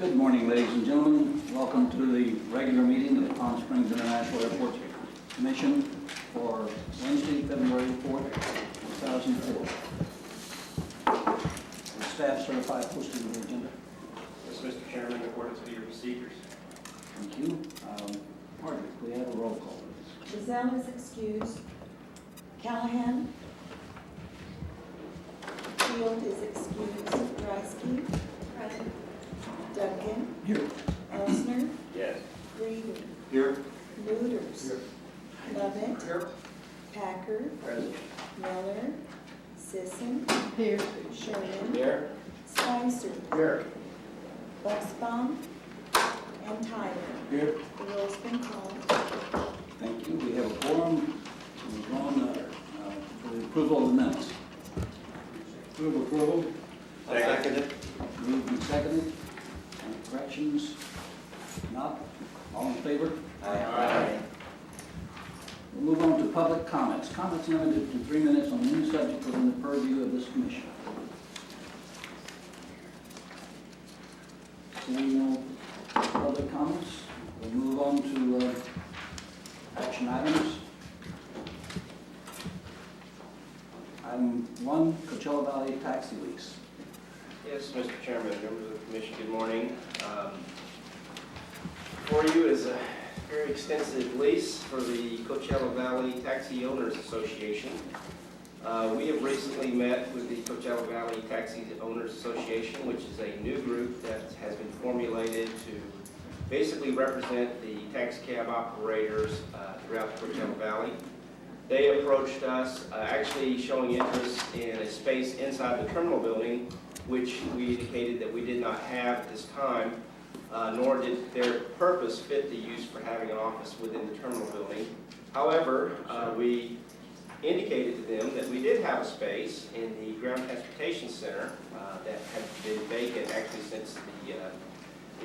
Good morning, ladies and gentlemen. Welcome to the regular meeting of the Palm Springs International Airport Commission for Wednesday, February 4th, 2004. The staff certified posting of the agenda. Yes, Mr. Chairman, in accordance with your procedures. Thank you. Margaret, we have a roll call, please. Giselle is excused. Callahan. Field is excused. Drysky. Present. Duncan. Here. Elsner. Yes. Reader. Here. Looters. Here. Lovett. Here. Packer. Present. Miller. Sisson. Here. Sherman. Here. Spicer. Here. Bucksbaum. And Tyler. Here. The roll's been called. Thank you. We have a quorum. We're on for the approval of the minutes. Approval. Second it. Moved and seconded. Any corrections? Not? All in favor? Aye. We'll move on to public comments. Comments limited to 3 minutes on any subject within the purview of this commission. Seeing no public comments, we'll move on to action items. Item 1, Coachella Valley taxi lease. Yes, Mr. Chairman, members of the commission, good morning. For you is a very extensive lease for the Coachella Valley Taxi Owners Association. We have recently met with the Coachella Valley Taxi Owners Association, which is a new group that has been formulated to basically represent the taxi cab operators throughout the Coachella Valley. They approached us actually showing interest in a space inside the terminal building, which we indicated that we did not have at this time, nor did their purpose fit the use for having an office within the terminal building. However, we indicated to them that we did have a space in the Ground Transportation Center that had been vacant actually since the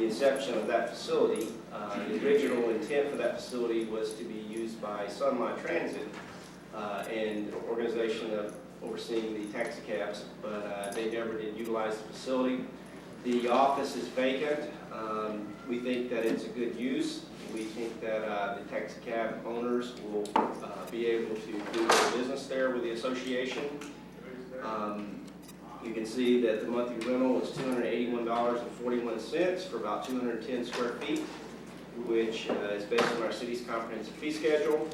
inception of that facility. The original intent for that facility was to be used by Sunline Transit and the organization of overseeing the taxi cabs, but they never did utilize the facility. The office is vacant. We think that it's a good use. We think that the taxi cab owners will be able to do their business there with the association. You can see that the monthly rental is $281.41 for about 210 square feet, which is based on our city's comprehensive fee schedule.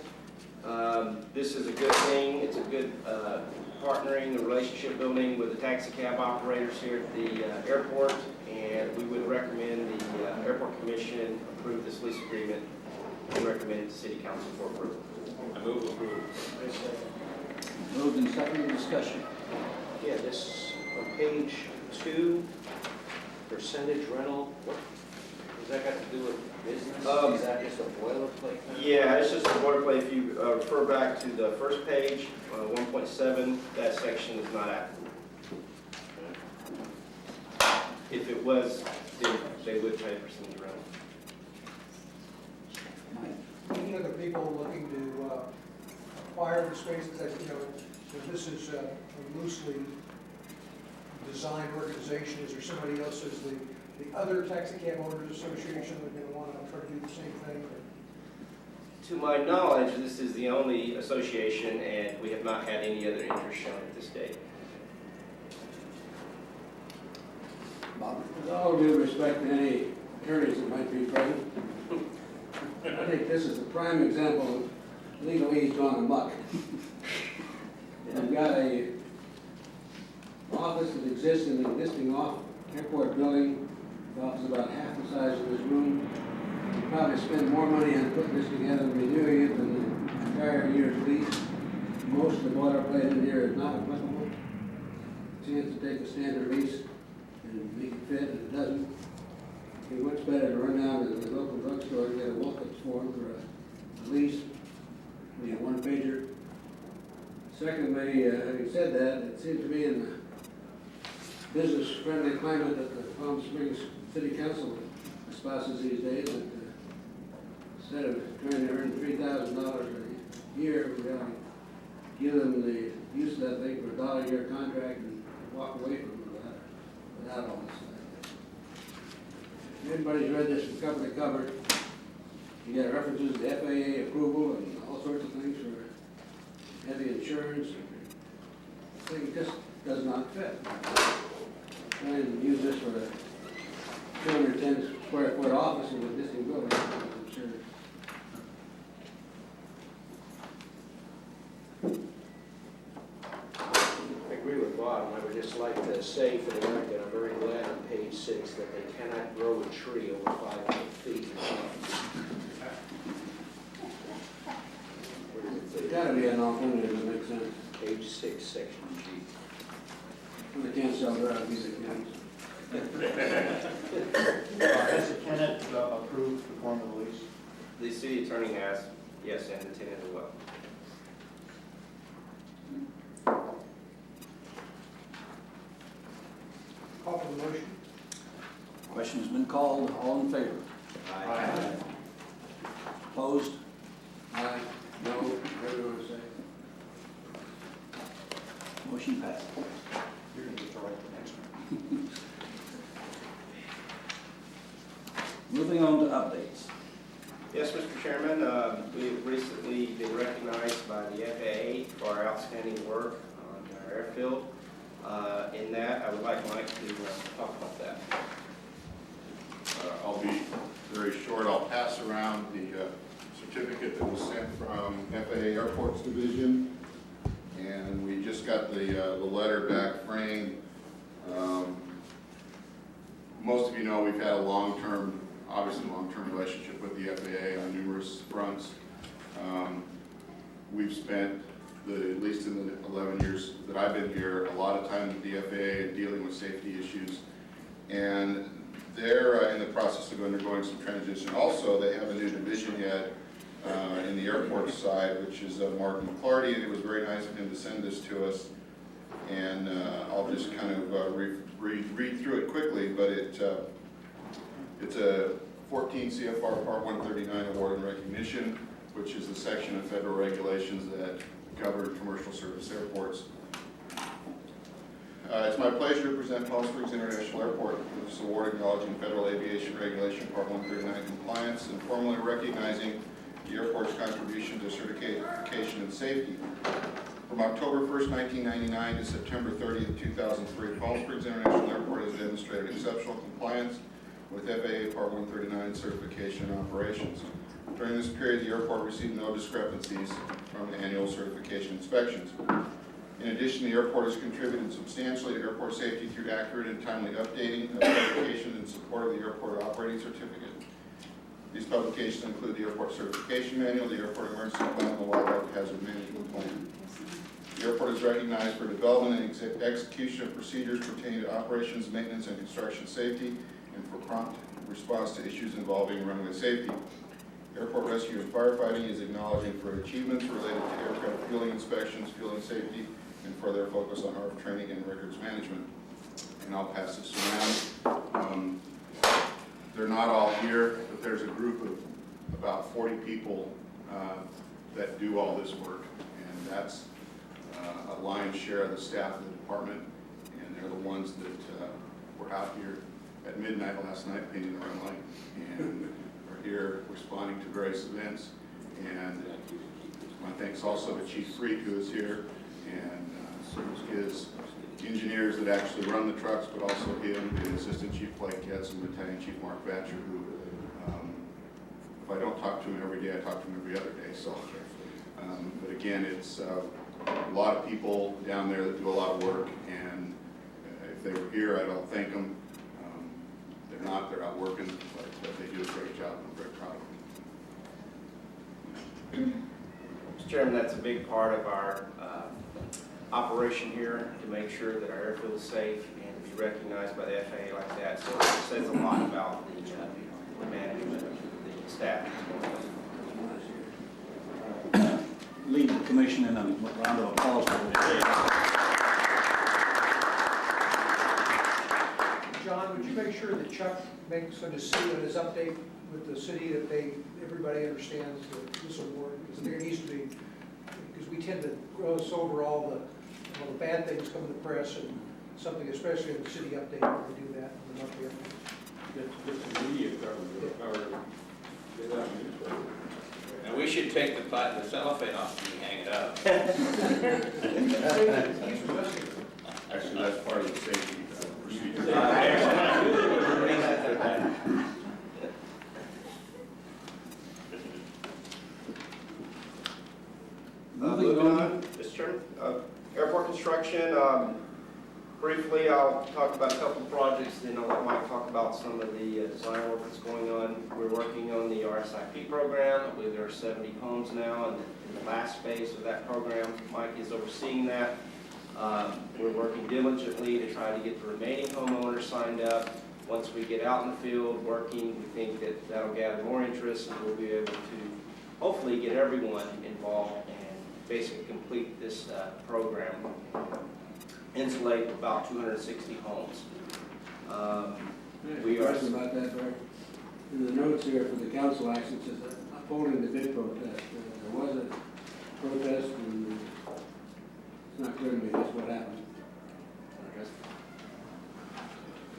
This is a good thing. It's a good partnering, the relationship building with the taxi cab operators here at the airport, and we would recommend the Airport Commission approve this lease agreement and recommend it to City Council for approval. I move approval. Moved and seconded. Discussion. Yeah, this on page 2, percentage rental, what does that got to do with business? Is that just a boilerplate thing? Yeah, it's just a boilerplate. If you refer back to the first page, 1.7, that section is not applicable. If it was, then they would pay percentage rental. Any other people looking to acquire the spaces that, this is a loosely designed organization? Is there somebody else, is the other Taxi Cab Owners Association that are going to want to try to do the same thing? Or? To my knowledge, this is the only association, and we have not had any other interest shown at this date. Bob? With all due respect to any attorneys that might be present, I think this is a prime example of legalese gone amok. We've got a office that exists in the existing airport building. The office is about half the size of this room. We probably spend more money on putting this together and renewing it than the entire year's lease. Most of the boilerplate in here is not applicable. Chance to take a standard lease and make it fit, and it doesn't. It'd be much better to run down to the local drugstore and get a walk-up form for a lease. We have one pager. Secondly, having said that, it seems to me in the business-friendly climate that the Palm Springs City Council espouses these days, that instead of trying to earn $3,000 a year, we got to give them the use of that thing for $1 a year contract and walk away from it without all this. everybody's read this from cover to cover. You got references to FAA approval and all sorts of things for heavy insurance. I think it just does not fit. Try and use this for a 210 square foot office in an existing building, I'm sure. I agree with Bob. I would just like to say for the record, I'm very glad on page 6 that they cannot grow a tree over 5 feet. Where does it There's say? gotta be an alternative that makes sense. Page 6, section G. They can't sell drugs, they can't. Has the tenant approved the form of the lease? The city attorney has, yes, and the tenant as well. Call for the motion. Question's been called. All in favor? Aye. Opposed? Aye, no, whatever you want to say. Motion passed. You're going to get to write the next one. Moving on to updates. Yes, Mr. Chairman, we've recently been recognized by the FAA for our outstanding work on our airfield. In that, I would like Mike to talk about that. I'll be very short. I'll pass around the certificate that was sent from FAA Airports Division. And we just got the letter back framed. Most of you know we've had a long-term relationship with the FAA on numerous fronts. We've spent, at least in the 11 years that I've been here, a lot of time with the FAA and dealing with safety issues. And they're in the process of undergoing some transition. Also, they have a new division head in the airport side, which is Martin McClarty, and it was very nice of him to send this to us. And I'll just kind of read through it quickly, but it's a 14 CFR Part 139 award and recognition, which is the section of federal regulations that govern commercial service airports. It's my pleasure to present Palm Springs International Airport with this award acknowledging Federal Aviation Regulation Part 139 compliance and formally recognizing the airport's contribution to certification and safety. From October 1st, 1999 to September 30th, 2003, Palm Springs International Airport has demonstrated exceptional compliance with FAA Part 139 certification and operations. During this period, the airport received no discrepancies from annual certification inspections. In addition, the airport has contributed substantially to airport safety through accurate and timely updating of publications in support of the airport operating certificate. These publications include the Airport Certification Manual, the Airport Emergency Plan, and the Wildlife Hazard Management Plan. The airport is recognized for development and execution of procedures pertaining to operations, maintenance, and construction safety, and for prompt response to issues involving runway safety. Airport rescue and firefighting is acknowledging for achievements related to aircraft fueling inspections, fueling safety, and for their focus on ARF training and records management. And I'll pass this around. They're not all here, but there's a group of about 40 people that do all this work, and that's a lion's share of the staff of the department, and they're the ones that were out here at midnight last night painting the runway, and are here responding to various events. And my thanks also to Chief Freak, who is here, and his engineers that actually run the trucks, but also him, and Assistant Chief Blake Getz and Lieutenant Chief Mark Batcher, who, if I don't talk to him every day, I talk to him every other day. So, but again, it's a lot of people down there that do a lot of work, and if they were here, I'd all thank them. They're not; they're out working, but they do a great job, and I'm very proud of them. Mr. Chairman, that's a big part of our operation here, to make sure that our airfield is safe and to be recognized by the FAA like that. So it says a lot about the management, the staff. Lead the commission in a round of applause for this. John, would you make sure that Chuck makes a decision on his update with the city that everybody understands this award? Because there needs to be, because we tend to gloss over all the bad things come to the press, and something, especially in the city update, we do that in the monthly updates. Just immediate government, or get that newspaper. And we should take the cellophane off and hang it up. Actually, that's part of the safety procedure. Moving on. Mr. Chairman, airport construction, briefly, I'll talk about a couple of projects, then I'll let Mike talk about some of the design work that's going on. We're working on the RSIP program. I believe there are 70 homes now in the last phase of that program. Mike is overseeing that. We're working diligently to try to get the remaining homeowners signed up. Once we get out in the field working, we think that that'll gather more interest and we'll be able to hopefully get everyone involved and basically complete this program. Insulate about 260 homes. We are- Question about that, Barry. In the notes here for the council action, it says upholding the bid protest. There was a protest and it's not clear to me just what happened.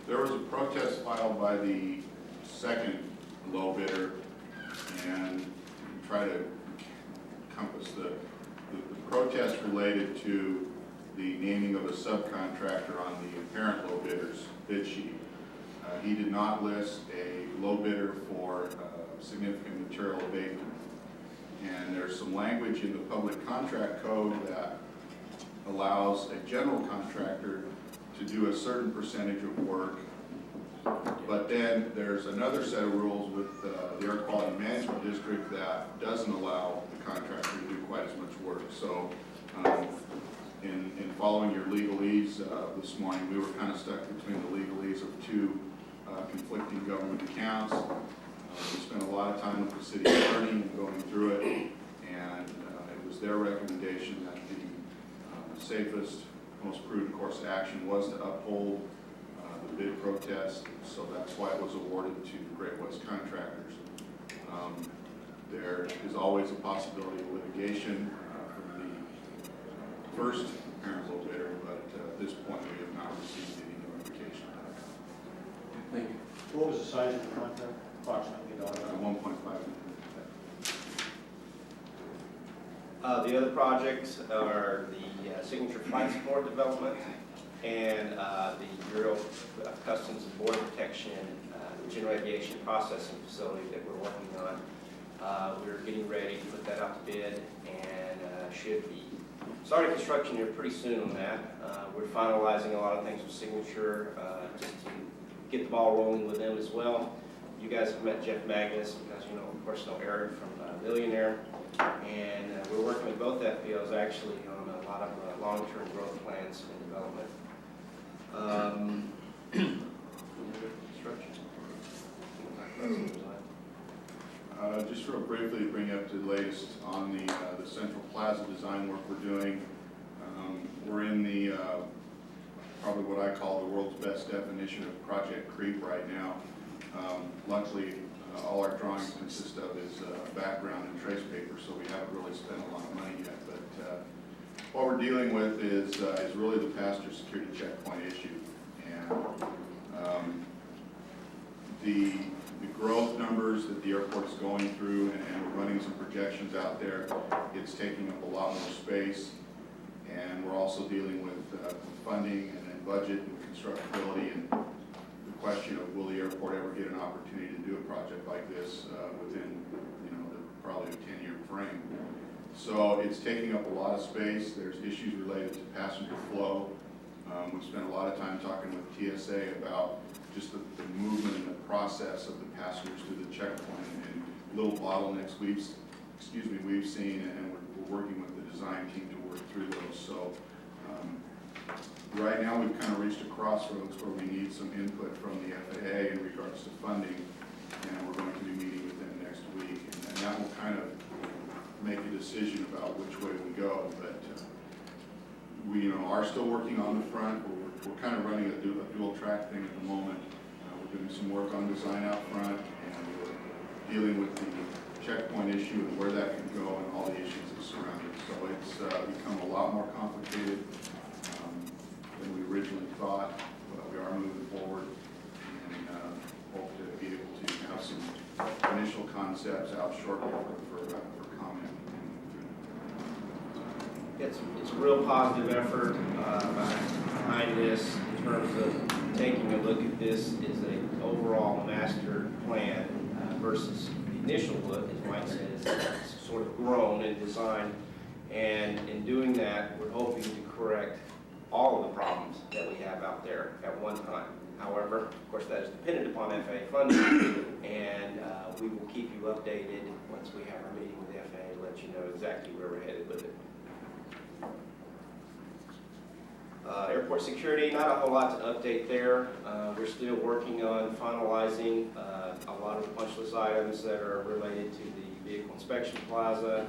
There was a protest filed by the second low bidder, and try to encompass the protest related to the naming of a subcontractor on the apparent low bidder's bid sheet. He did not list a low bidder for significant material abatement. And there's some language in the public contract code that allows a general contractor to do a certain percentage of work. But then there's another set of rules with the Air Quality Management District that doesn't allow the contractor to do quite as much work. So in following your legalese this morning, we were kind of stuck between the legalese of two conflicting government accounts. We spent a lot of time with the city attorney and going through it, and it was their recommendation that the safest, most prudent course of action was to uphold the bid protest, so that's why it was awarded to Great West Contractors. There is always a possibility of litigation from the first apparent low bidder, but at this point we have not received any notification. Thank you. What was the size of the contract, approximately? 1.5 million. The other projects are the Signature Flight Support Development and the Bureau of Customs and Border Protection General Aviation Processing Facility that we're working on. We're getting ready to put that out to bid and should be starting construction here pretty soon on that. We're finalizing a lot of things with Signature just to get the ball rolling with them as well. You guys have met Jeff Magnus because you know, of course, know Eric from Millionaire. And we're working with both FBOs actually on a lot of long-term growth plans and development. Just real briefly to bring you up to the latest on the Central Plaza design work we're doing. We're in the probably what I call the world's best definition of project creep right now. Luckily, all our drawings consist of is background and trace paper, so we haven't really spent a lot of money yet. But what we're dealing with is really the passenger security checkpoint issue. And the growth numbers that the airport's going through, and we're running some projections out there, it's taking up a lot more space. And we're also dealing with funding and budget and constructability, and the question of will the airport ever get an opportunity to do a project like this within, probably a 10-year frame. So it's taking up a lot of space. There's issues related to passenger flow. We've spent a lot of time talking with TSA about just the movement and the process of the passengers to the checkpoint and little bottlenecks we've seen, and we're working with the design team to work through those. So right now we've kind of reached a crossroads where we need some input from the FAA in regards to funding, and we're going to be meeting with them next week, and that will kind of make a decision about which way we go. But we are still working on the front. We're kind of running a dual track thing at the moment. We're doing some work on design out front, and we're dealing with the checkpoint issue and where that can go and all the issues that surround it. So it's become a lot more complicated than we originally thought, but we are moving forward, and hopefully concepts out shortly for comment. It's a real positive effort behind this in terms of taking a look at this as an overall master plan versus the initial look, as Mike said, it's sort of grown and designed. And in doing that, we're hoping to correct all of the problems that we have out there at one time. However, of course, that is dependent upon FAA funding, and we will keep you updated once we have our meeting with the FAA to let you know exactly where we're headed with it. Airport security, not a whole lot to update there. We're still working on finalizing a lot of the punch list items that are related to the vehicle inspection plaza.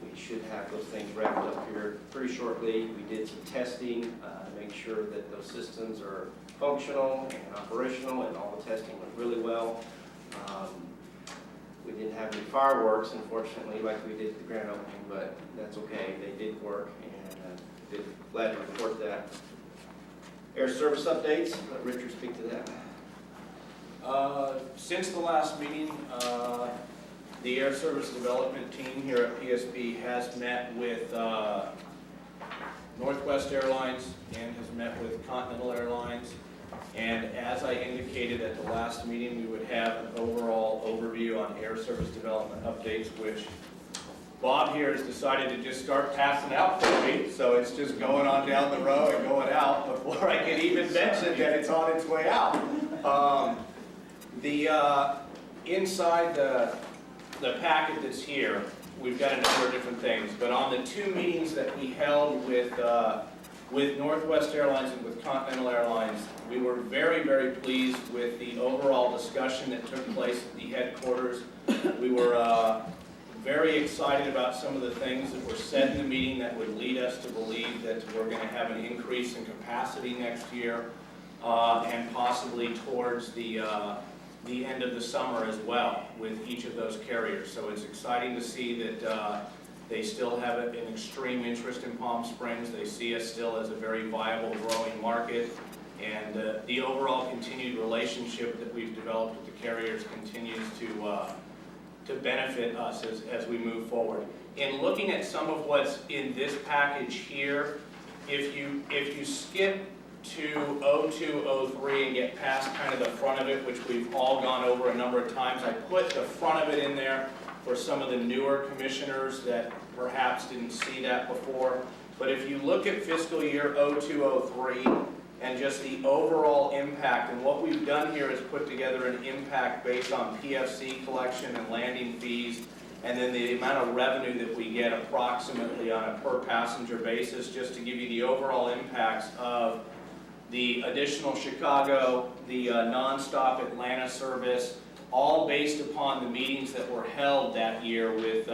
We should have those things wrapped up here pretty shortly. We did some testing to make sure that those systems are functional and operational, and all the testing went really well. We didn't have any fireworks, unfortunately, like we did at the grand opening, but that's okay. They did work, and glad to report that. Air service updates, let Richard speak to that. Since the last meeting, the Air Service Development Team here at PSP has met with Northwest Airlines and has met with Continental Airlines. And as I indicated at the last meeting, we would have an overall overview on air service development updates, which Bob here has decided to just start passing out for me. So it's just going on down the row and going out before I can even mention that it's on its way out. Inside the packet that's here, we've got a number of different things. But on the two meetings that we held with Northwest Airlines and with Continental Airlines, we were very, very pleased with the overall discussion that took place at the headquarters. We were very excited about some of the things that were said in the meeting that would lead us to believe that we're going to have an increase in capacity next year, and possibly towards the end of the summer as well with each of those carriers. So it's exciting to see that they still have an extreme interest in Palm Springs. They see us still as a very viable, growing market. And the overall continued relationship that we've developed with the carriers continues to benefit us as we move forward. In looking at some of what's in this package here, if you skip to 0203 and get past kind of the front of it, which we've all gone over a number of times, I put the front of it in there for some of the newer commissioners that perhaps didn't see that before. But if you look at fiscal year 0203 and just the overall impact, and what we've done here is put together an impact based on PFC collection and landing fees, and then the amount of revenue that we get approximately on a per passenger basis, just to give you the overall impacts of the additional Chicago, the nonstop Atlanta service, all based upon the meetings that were held that year with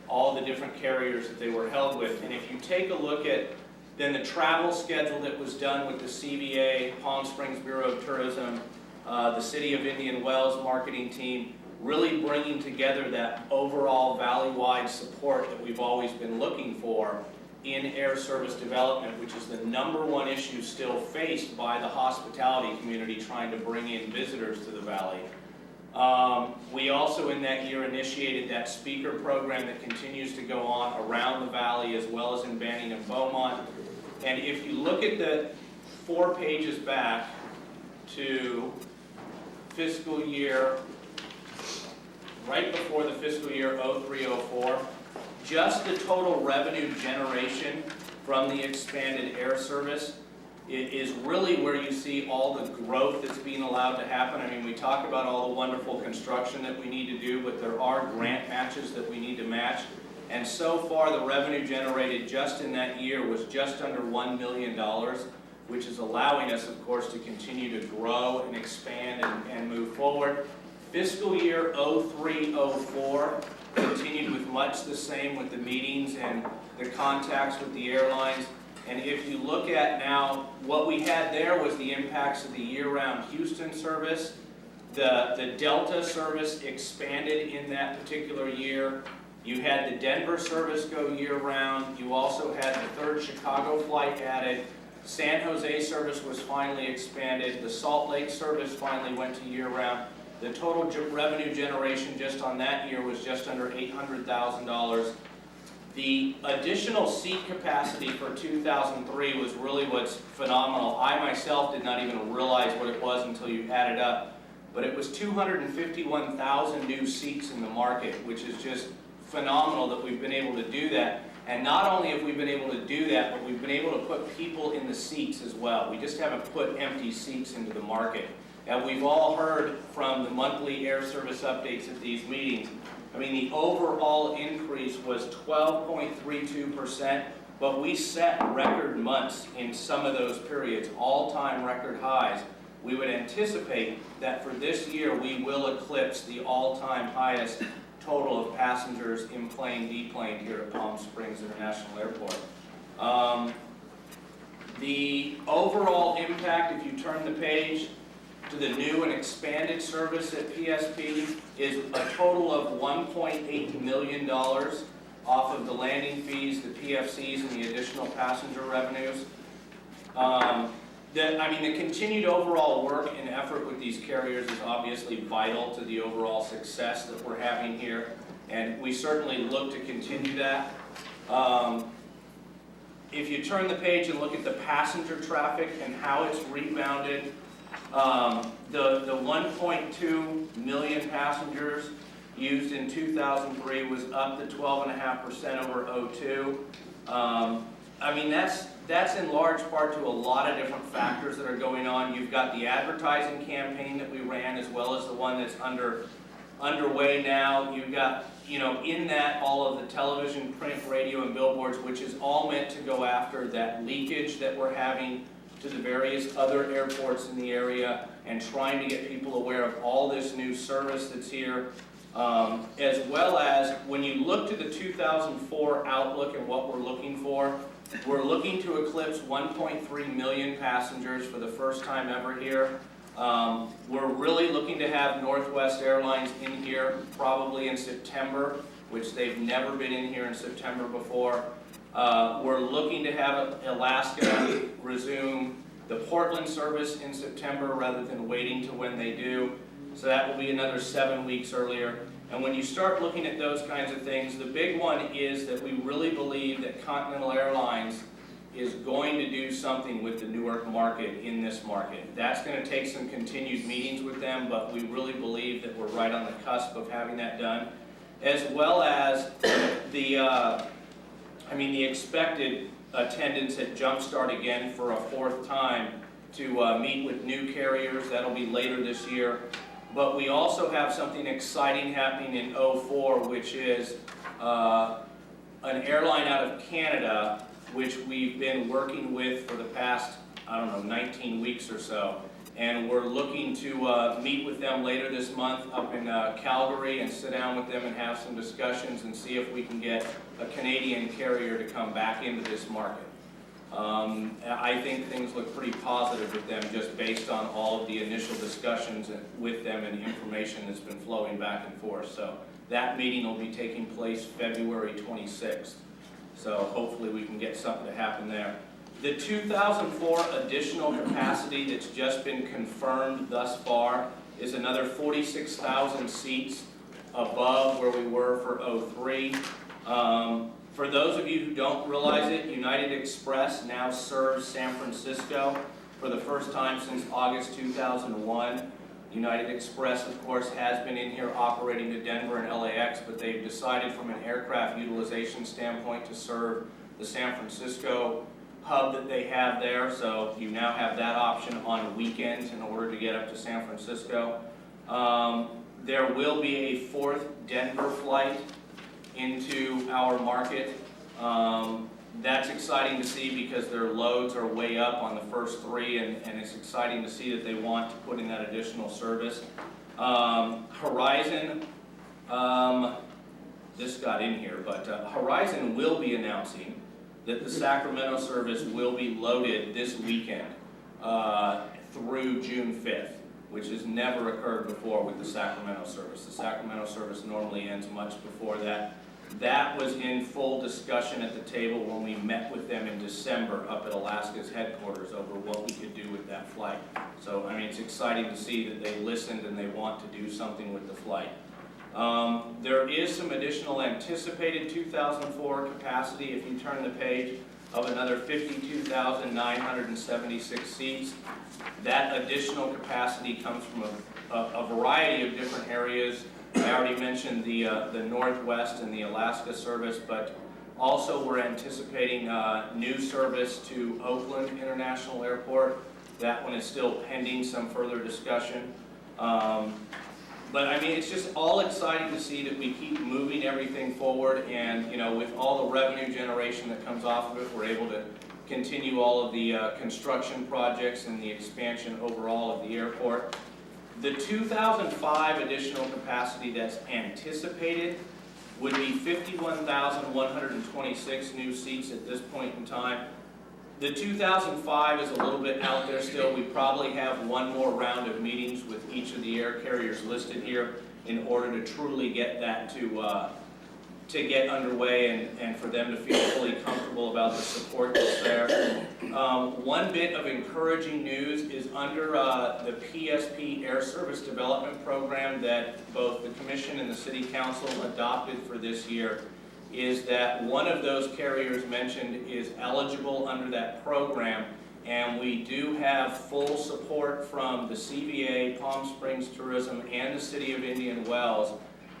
all the different carriers that they were held with. And if you take a look at then the travel schedule that was done with the CBA, Palm Springs Bureau of Tourism, the City of Indian Wells marketing team, really bringing together that overall valley-wide support that we've always been looking for in air service development, which is the #1 issue still faced by the hospitality community trying to bring in visitors to the valley. We also in that year initiated that speaker program that continues to go on around the valley as well as in Banning and Beaumont. And if you look at the 4 pages back to fiscal year, right before the fiscal year 03-04, just the total revenue generation from the expanded air service is really where you see all the growth that's being allowed to happen. I mean, we talk about all the wonderful construction that we need to do, but there are grant matches that we need to match. And so far, the revenue generated just in that year was just under $1 million, which is allowing us, of course, to continue to grow and expand and move forward. Fiscal year 03-04 continued with much the same with the meetings and the contacts with the airlines. And if you look at now, what we had there was the impacts of the year-round Houston service. The Delta service expanded in that particular year. You had the Denver service go year-round. You also had the 3rd Chicago flight added. San Jose service was finally expanded. The Salt Lake service finally went to year-round. The total revenue generation just on that year was just under $800,000. The additional seat capacity for 2003 was really what's phenomenal. I myself did not even realize what it was until you add it up, but it was 251,000 new seats in the market, which is just phenomenal that we've been able to do that. And not only have we been able to do that, but we've been able to put people in the seats as well. We just haven't put empty seats into the market. And we've all heard from the monthly air service updates at these meetings. I mean, the overall increase was 12.32%, but we set record months in some of those periods, all-time record highs. We would anticipate that for this year, we will eclipse the all-time highest total of passengers in plane, deplaned here at Palm Springs International Airport. The overall impact, if you turn the page to the new and expanded service at PSP, is a total of $1.8 million off of the landing fees, the PFCs, and the additional passenger revenues. The continued overall work and effort with these carriers is obviously vital to the overall success that we're having here, and we certainly look to continue that. If you turn the page and look at the passenger traffic and how it's rebounded, the 1.2 million passengers used in 2003 was up to 12.5% over 02. That's in large part to a lot of different factors that are going on. You've got the advertising campaign that we ran, as well as the one that's underway now. You've got, in that, all of the television, print, radio, and billboards, which is all meant to go after that leakage that we're having to the various other airports in the area, and trying to get people aware of all this new service that's here. As well as, when you look to the 2004 outlook and what we're looking for, we're looking to eclipse 1.3 million passengers for the first time ever here. We're really looking to have Northwest Airlines in here probably in September, which they've never been in here in September before. We're looking to have Alaska resume the Portland service in September rather than waiting to when they do. So that will be another 7 weeks earlier. And when you start looking at those kinds of things, the big one is that we really believe that Continental Airlines is going to do something with the Newark market in this market. That's going to take some continued meetings with them, but we really believe that we're right on the cusp of having that done. As well as the expected attendance at Jumpstart again for a fourth time to meet with new carriers. That'll be later this year. But we also have something exciting happening in 04, which is an airline out of Canada, which we've been working with for the past, 19 weeks or so. And we're looking to meet with them later this month up in Calgary and sit down with them and have some discussions and see if we can get a Canadian carrier to come back into this market. I think things look pretty positive with them just based on all of the initial discussions with them and the information that's been flowing back and forth. So that meeting will be taking place February 26th. So hopefully we can get something to happen there. The 2004 additional capacity that's just been confirmed thus far is another 46,000 seats above where we were for 03. For those of you who don't realize it, United Express now serves San Francisco for the first time since August 2001. United Express, of course, has been in here operating to Denver and LAX, but they've decided from an aircraft utilization standpoint to serve the San Francisco hub that they have there. So you now have that option on weekends in order to get up to San Francisco. There will be a fourth Denver flight into our market. That's exciting to see because their loads are way up on the first three, and it's exciting to see that they want to put in that additional service. Horizon, this got in here, but Horizon will be announcing that the Sacramento service will be loaded this weekend through June 5th, which has never occurred before with the Sacramento service. The Sacramento service normally ends much before that. That was in full discussion at the table when we met with them in December up at Alaska's headquarters over what we could do with that flight. So, I mean, it's exciting to see that they listened and they want to do something with the flight. There is some additional anticipated 2004 capacity, if you turn the page, of another 52,976 seats. That additional capacity comes from a variety of different areas. I already mentioned the Northwest and the Alaska service, but also we're anticipating new service to Oakland International Airport. That one is still pending some further discussion. But I mean, it's just all exciting to see that we keep moving everything forward, and you know, with all the revenue generation that comes off of it, we're able to continue all of the construction projects and the expansion overall of the airport. The 2005 additional capacity that's anticipated would be 51,126 new seats at this point in time. The 2005 is a little bit out there still. We probably have one more round of meetings with each of the air carriers listed here in order to truly get that to get underway and for them to feel fully comfortable about the support that's there. One bit of encouraging news is under the PSP Air Service Development Program that both the Commission and the City Council adopted for this year, is that one of those carriers mentioned is eligible under that program, and we do have full support from the CVA, Palm Springs Tourism, and the City of Indian Wells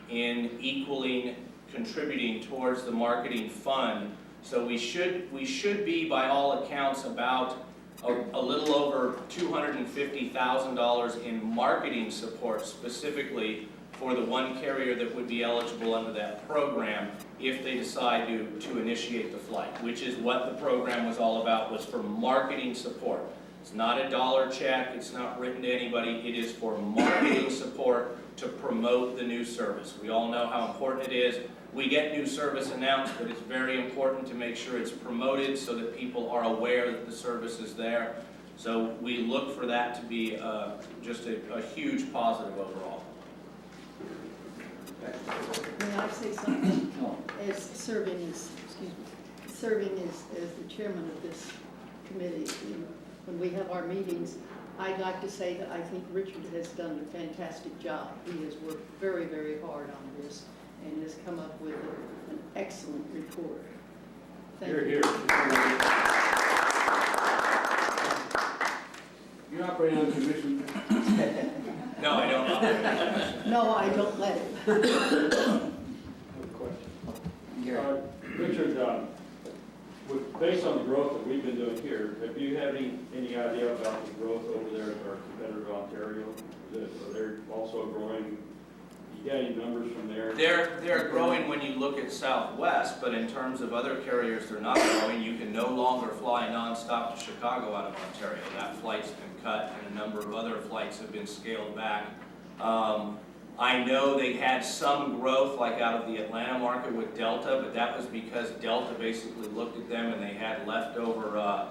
in equaling contributing towards the marketing fund. So we should be, by all accounts, about a little over $250,000 in marketing support specifically for the one carrier that would be eligible under that program if they decide to initiate the flight, which is what the program was all about, was for marketing support. It's not a dollar check, it's not written to anybody, it is for marketing support to promote the new service. We all know how important it is. We get new service announced, but it's very important to make sure it's promoted so that people are aware that the service is there. So we look for that to be just a huge positive overall. May I say something? No. As serving as the chairman of this committee, when we have our meetings, I'd like to say that I think Richard has done a fantastic job. He has worked very, very hard on this and has come up with an excellent report. Thank you. Here. You operate on commission. No, I don't know. No, I don't let it. Richard, based on the growth that we've been doing here, have you had any idea about the growth over there at our competitor Ontario? Are they also growing? You got any numbers from there? They're growing when you look at Southwest, but in terms of other carriers, they're not growing. You can no longer fly nonstop to Chicago out of Ontario. That flight's been cut, and a number of other flights have been scaled back. I know they had some growth like out of the Atlanta market with Delta, but that was because Delta basically looked at them and they had leftover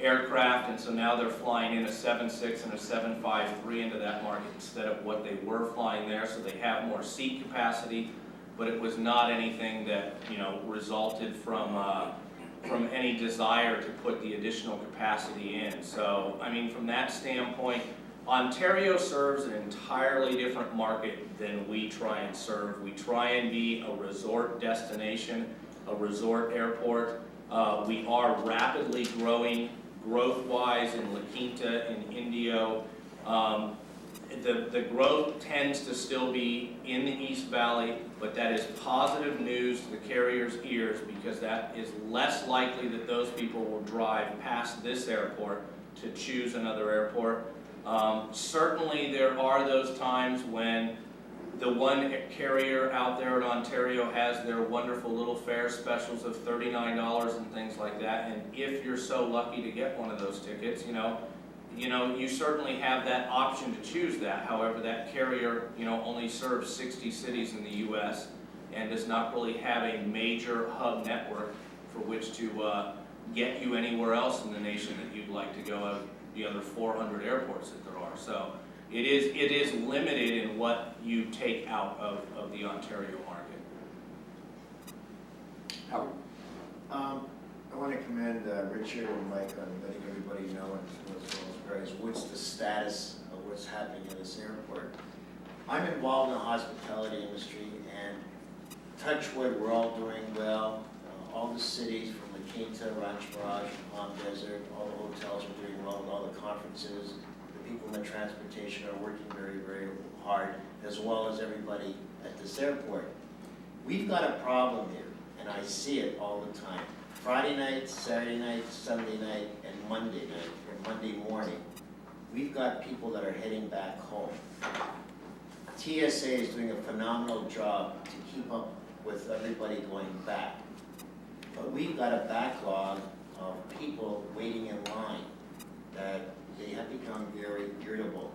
aircraft, and so now they're flying in a 767 and a 753 into that market instead of what they were flying there, so they have more seat capacity, but it was not anything that, you know, resulted from any desire to put the additional capacity in. So, I mean, from that standpoint, Ontario serves an entirely different market than we try and serve. We try and be a resort destination, a resort airport. We are rapidly growing growth-wise in La Quinta, in Indio. The growth tends to still be in the East Valley, but that is positive news to the carrier's ears because that is less likely that those people will drive past this airport to choose another airport. Certainly there are those times when the one carrier out there at Ontario has their wonderful little fare specials of $39 and things like that, and if you're so lucky to get one of those tickets, you certainly have that option to choose that. However, that carrier, only serves 60 cities in the U.S. and does not really have a major hub network for which to get you anywhere else in the nation that you'd like to go of the other 400 airports that there are. So it is limited in what you take out of the Ontario market. Richard and Mike on letting everybody know, and as well as Barry, is what's the status of what's happening in this airport. I'm involved in the hospitality industry, and touch wood, we're all doing well. All the cities from La Quinta, Ranch Mirage, Palm Desert, all the hotels are doing well with all the conferences. The people in the transportation are working very, very hard, as well as everybody at this airport. We've got a problem here, and I see it all the time. Friday night, Saturday night, Sunday night, and Monday night, or Monday morning, we've got people that are heading back home. TSA is doing a phenomenal job to keep up with everybody going back. But we've got a backlog of people waiting in line that they have become very irritable.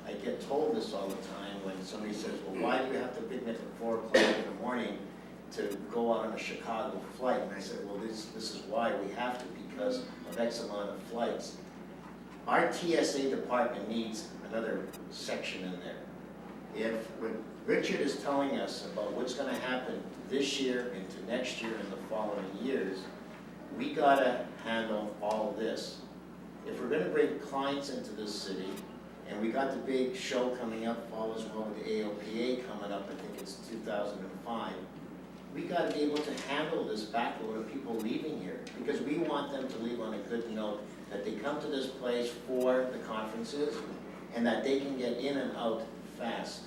I get told this all the time when somebody says, well, why do you have to pick me up at 4 o'clock in the morning to go out on a Chicago flight? And I said, well, this is why we have to, because of X amount of flights. Our TSA department needs another section in there. If what Richard is telling us about what's going to happen this year into next year and the following years, we got to handle all this. If we're going to bring clients into this city, and we got the big show coming up, fall as well with the AOPA coming up, I think it's 2005, we got to be able to handle this backload of people leaving here, because we want them to leave on a good note, that they come to this place for the conferences, and that they can get in and out fast.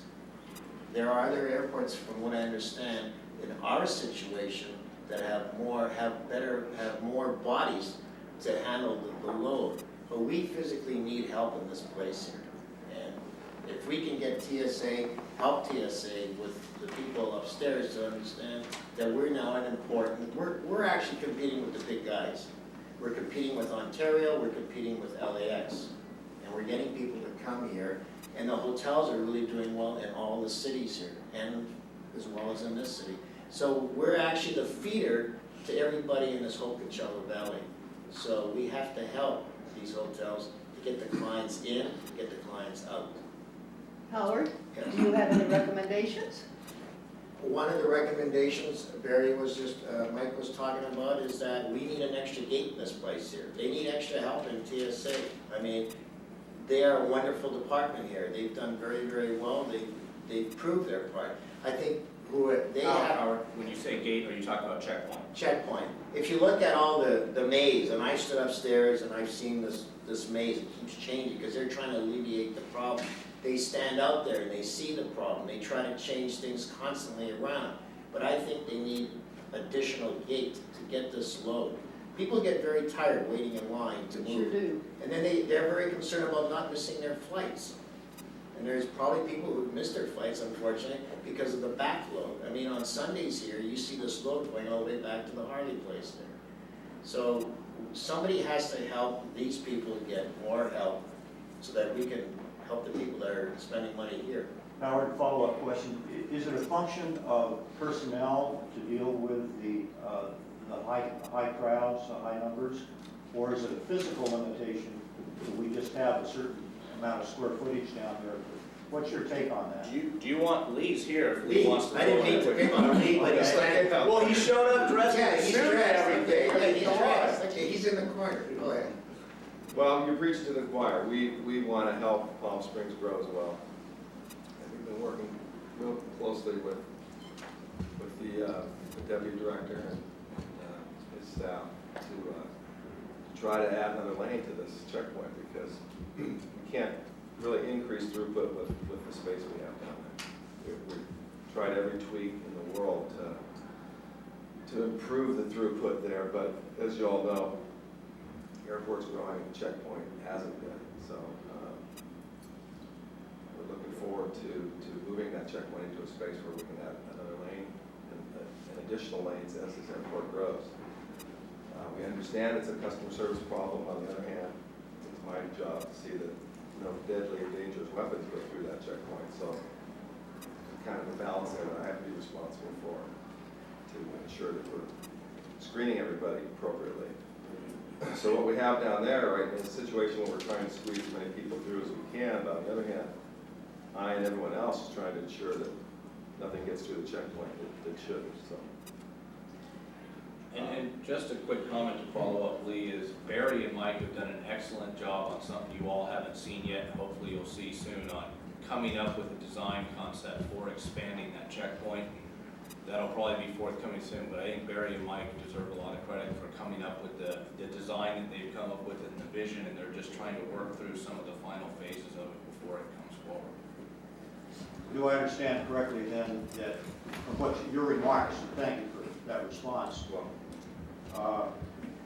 There are other airports, from what I understand, in our situation that have more bodies to handle the load. But we physically need help in this place here. And if we can get TSA, help TSA with the people upstairs to understand that we're now an important, we're actually competing with the big guys. We're competing with Ontario, we're competing with LAX. And we're getting people to come here. And the hotels are really doing well in all the cities here, and as well as in this city. So we're actually the feeder to everybody in this whole Coachella Valley. So we have to help these hotels to get the clients in, to get the clients out. Howard, Yes. do you have any recommendations? One of the recommendations Barry was just, Mike was talking about, is that we need an extra gate in this place here. They need extra help in TSA. I mean, they are a wonderful department here. They've done very, very well. They've proved their part. I think they have. Howard, when you say gate, are you talking about checkpoint? Checkpoint. If you look at all the maze, and I stood upstairs and I've seen this maze, it keeps changing because they're trying to alleviate the problem. They stand out there and they see the problem. They try to change things constantly around. But I think they need additional gate to get this load. People get very tired waiting in line to move. Sure do. And then they're very concerned about not missing their flights. And there's probably people who've missed their flights, unfortunately, because of the backload. I mean, on Sundays here, you see this load going all the way back to the Harley place there. So somebody has to help these people get more help so that we can help the people that are spending money here. Howard, follow-up question. Is it a function of personnel to deal with the high crowds, the high numbers? Or is it a physical limitation that we just have a certain amount of square footage down there? What's your take on that? Do you want Lee's here if Lee wants to? I didn't mean to pick on Lee, but he's standing up. Well, he showed up dressed Yeah, in a he's suit and dressed. everything. Yeah, he's Go on. dressed. Okay, he's in the corner. Go ahead. Well, you're preaching to the choir. We want to help Palm Springs grow as well. And we've been working real closely with the deputy director and his staff to try to add another lane to this checkpoint, because we can't really increase throughput with the space we have down there. We've tried every tweak in the world to improve the throughput there, but as you all know, the airport's growing, the checkpoint hasn't been. So we're looking forward to moving that checkpoint into a space where we can add another lane and additional lanes as this airport grows. We understand it's a customer service problem. On the other hand, it's my job to see that no deadly or dangerous weapons go through that checkpoint. So kind of a balance there that I have to be responsible for to ensure that we're screening everybody appropriately. So what we have down there, right, is a situation where we're trying to squeeze as many people through as we can, but on the other hand, I and everyone else is trying to ensure that nothing gets through the checkpoint that should. So. And just a quick comment to follow up, Lee, is Barry and Mike have done an excellent job on something you all haven't seen yet, and hopefully you'll see soon, on coming up with a design concept for expanding that checkpoint. That'll probably be forthcoming soon, but I think Barry and Mike deserve a lot of credit for coming up with the design that they've come up with and the vision, and they're just trying to work through some of the final phases of it before it comes forward. Do I understand correctly then that from what your remarks, and thank you for that response,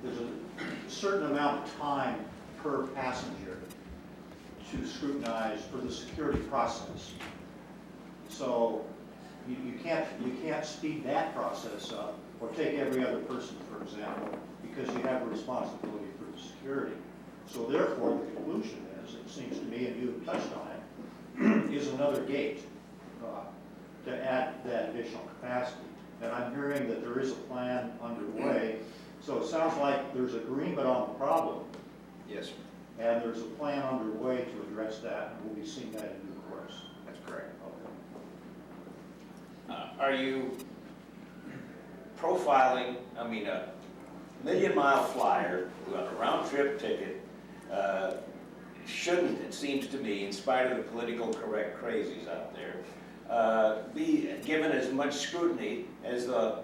there's a certain amount of time per passenger to scrutinize for the security process. So you can't speed that process up or take every other person, for example, because you have a responsibility for the security. So therefore, the conclusion is, it seems to me, and you touched on it, is another gate to add that additional capacity. And I'm hearing that there is a plan underway. So it sounds like there's agreement on the problem, Yes, sir. and there's a plan underway to address that, and we'll be seeing that in due course. That's correct. Are you profiling, I mean, a million-mile flyer who got a round-trip ticket shouldn't, it seems to me, in spite of the political correct crazies out there, be given as much scrutiny as the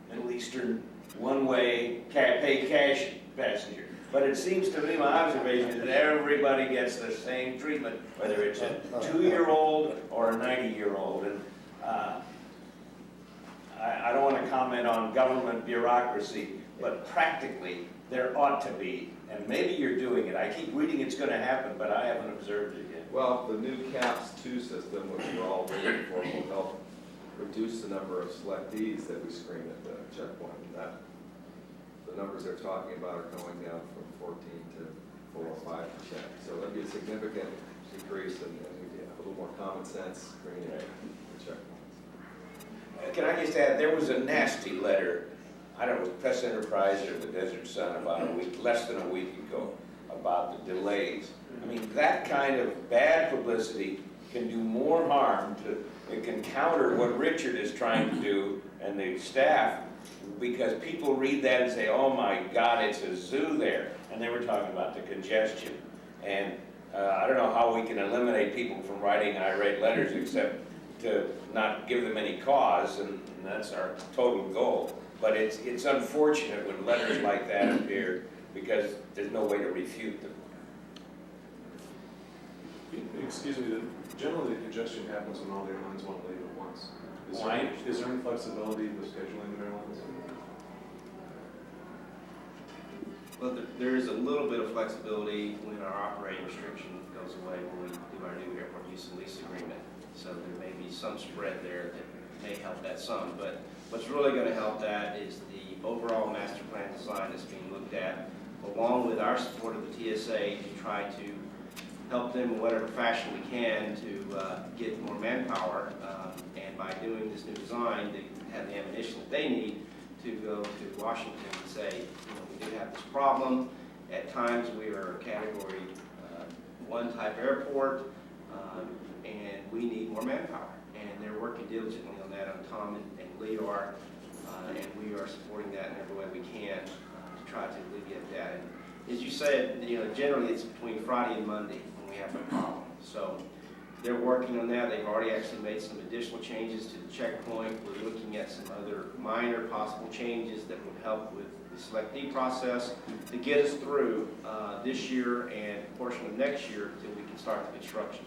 Middle Eastern one-way pay cash passenger. But it seems to me, my observation is that everybody gets the same treatment, whether it's a 2-year-old or a 90-year-old. And I don't want to comment on government bureaucracy, but practically there ought to be, and maybe you're doing it. I keep reading it's going to happen, but I haven't observed it yet. Well, the new CAPS 2 system, which we're all waiting for, will help reduce the number of selectees that we screen at the checkpoint. The numbers they're talking about are going down from 14 to 4 or 5%. So that'd be a significant decrease, and we get a little more common sense screening at the checkpoints. Can I just add, there was a nasty letter, I don't know, it was Press Enterprise or the Desert Sun about a week, less than a week ago, about the delays. I mean, that kind of bad publicity can do more harm to, it can counter what Richard is trying to do and the staff, because people read that and say, oh my God, it's a zoo there. And they were talking about the congestion. And I don't know how we can eliminate people from writing irate letters except to not give them any cause, and that's our total goal. But it's unfortunate when letters like that appear because there's no way to refute them. Excuse me, generally the congestion happens when all the airlines want to leave at once. Why? Is there any flexibility with scheduling the airlines? Well, there is a little bit of flexibility when our operating restriction goes away when we do our new airport use and lease agreement. So there may be some spread there that may help that some. But what's really going to help that is the overall master plan design that's being looked at, along with our support of the TSA to try to help them in whatever fashion we can to get more manpower. And by doing this new design, they have the ammunition that they need to go to Washington and say, you know, we do have this problem. At times we are a category 1 type airport, and we need more manpower. And they're working diligently on that, on Tom and Lee are, and we are supporting that in every way we can to try to alleviate that. And as you said, you know, generally it's between Friday and Monday when we have a problem. So they're working on that. They've already actually made some additional changes to the checkpoint. We're looking at some other minor possible changes that would help with the selectee process to get us through this year and a portion of next year until we can start the construction.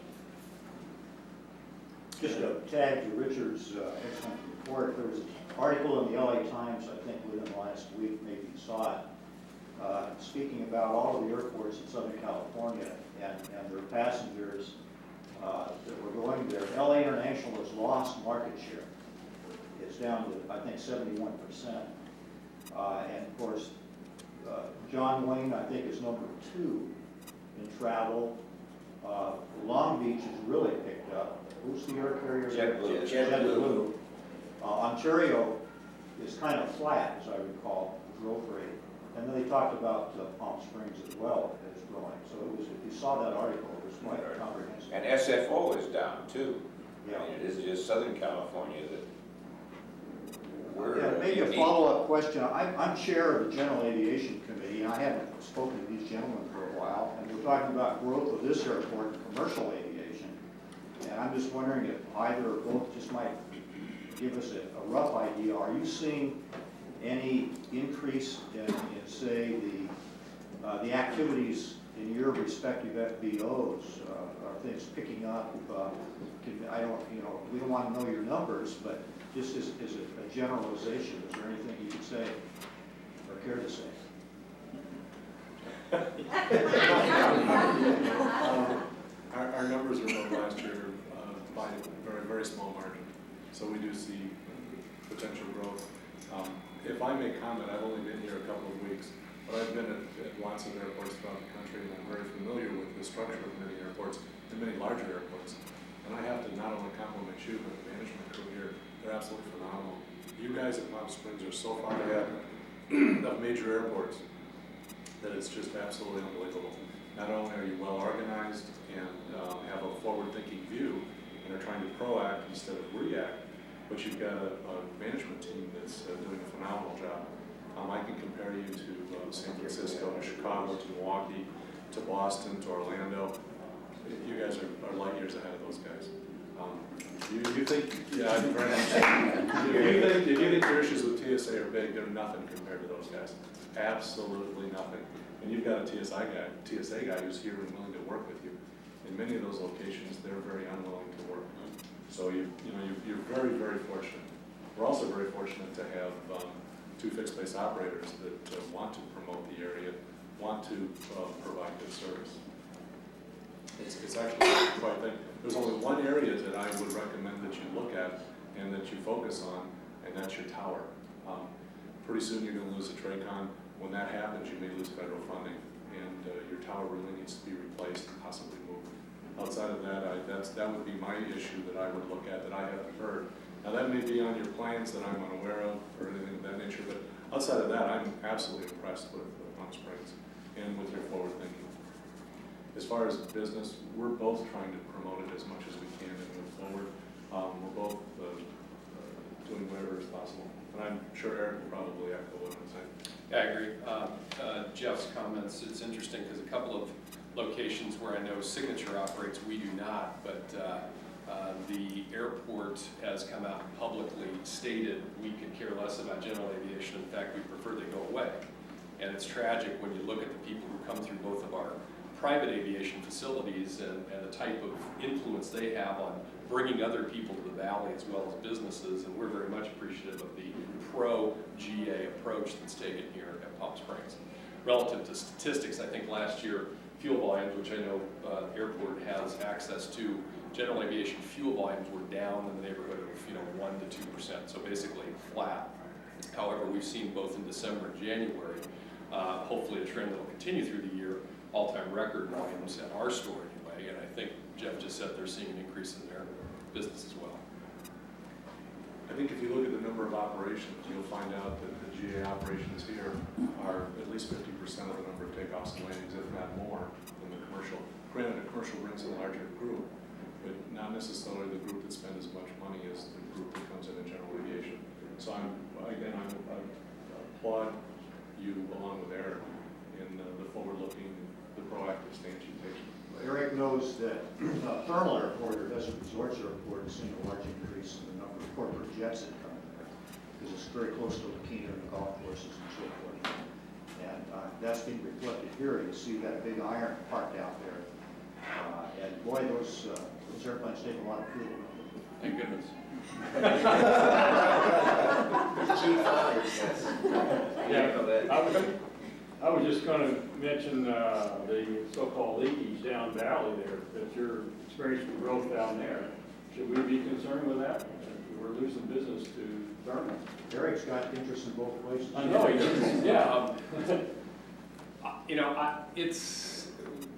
Just to tag to Richard's excellent report, there was an article in the LA Times, I think within the last week, maybe you saw it, speaking about all of the airports in Southern California and their passengers that were going there. LA International has lost market share. It's down to, I think, 71%. And of course, John Wayne, I think, is number 2 in travel. Long Beach has really picked up. Who's the air carrier? JetBlue. JetBlue. Ontario is kind of flat, as I recall, the growth rate. And then they talked about Palm Springs as well as growing. So it was, if you saw that article, it was quite comprehensive. And SFO is down too. Yeah. I mean, it is just Southern California that Yeah, Maybe a follow-up question. I'm chair of the General Aviation Committee, and I haven't spoken to these gentlemen for a while, and we're talking about growth of this airport and commercial aviation. And I'm just wondering if either or both just might give us a rough idea. Are you seeing any increase in say, the activities in your respective FBOs? Are things picking up? I don't, we don't want to know your numbers, but just as a generalization, is there anything you could say or care to say? Our numbers are low last year by a very, very small margin, so we do see potential growth. If I may comment, I've only been here a couple of weeks, but I've been at lots of airports throughout the country, and I'm very familiar with the structure of many airports and many larger airports. And I have to not only compliment you, but the management crew here. They're absolutely phenomenal. You guys at Palm Springs are so far ahead of major airports that it's just absolutely unbelievable. Not only are you well organized and have a forward-thinking view and are trying to proact instead of react, but you've got a management team that's doing a phenomenal job. I can compare you to San Francisco, to Chicago, to Milwaukee, to Boston, to Orlando. You guys are light years ahead of those guys. You think, yeah, very much. If you think your issues with TSA are big, they're nothing compared to those guys. Absolutely nothing. And you've got a TSA guy who's here and willing to work with you. In many of those locations, they're very unwilling to work. So you're very, very fortunate. We're also very fortunate to have two fixed-base operators that want to promote the area, want to provide good service. It's actually quite big. There's only one area that I would recommend that you look at and that you focus on, and that's your tower. Pretty soon you're going to lose a TRACON. When that happens, you may lose federal funding, and your tower really needs to be replaced and possibly moved. Outside of that, that would be my issue that I would look at that I haven't heard. Now that may be on your plans that I'm unaware of or anything of that nature, but outside of that, I'm absolutely impressed with Palm Springs and with your forward thinking. As far as business, we're both trying to promote it as much as we can and move forward. We're both doing whatever is possible. And I'm sure Eric will probably echo what I'm saying. Yeah, I agree. Jeff's comments, it's interesting because a couple of locations where I know Signature operates, we do not, but the airport has come out and publicly stated we could care less about general aviation. In fact, we prefer they go away. And it's tragic when you look at the people who come through both of our private aviation facilities and the type of influence they have on bringing other people to the valley as well as businesses, and we're very much appreciative of the pro-GA approach that's taken here at Palm Springs. Relative to statistics, I think last year fuel volumes, which I know airport has access to, general aviation fuel volumes were down in the neighborhood of 1 to 2%, so basically flat. However, we've seen both in December and January, hopefully a trend that will continue through the year, all-time record volumes at our store anyway, and I think Jeff just said they're seeing an increase in their business as well. I think if you look at the number of operations, you'll find out that the GA operations here are at least 50% of the number of takeoffs and landings, if not more, than the commercial. Granted, a commercial brings a larger group, but not necessarily the group that spends as much money as the group that comes in general aviation. So I applaud you along with Eric in the forward-looking, the proactive stance you take. Eric knows that Thermal Airport or Desert Resorts Airport has seen a large increase in the number of corporate jets that come in there because it's very close to La Quinta and the golf courses and so forth. And that's being reflected here. You see that big iron parked out there. And boy, those airplanes take a lot of fuel. Thank goodness. Yeah, I was just going to mention the so-called leakage down valley there, that you're experiencing growth down there. Should we be concerned with that? We're losing business to Thermal. Eric's got interest in both places. I know he does. Yeah. It's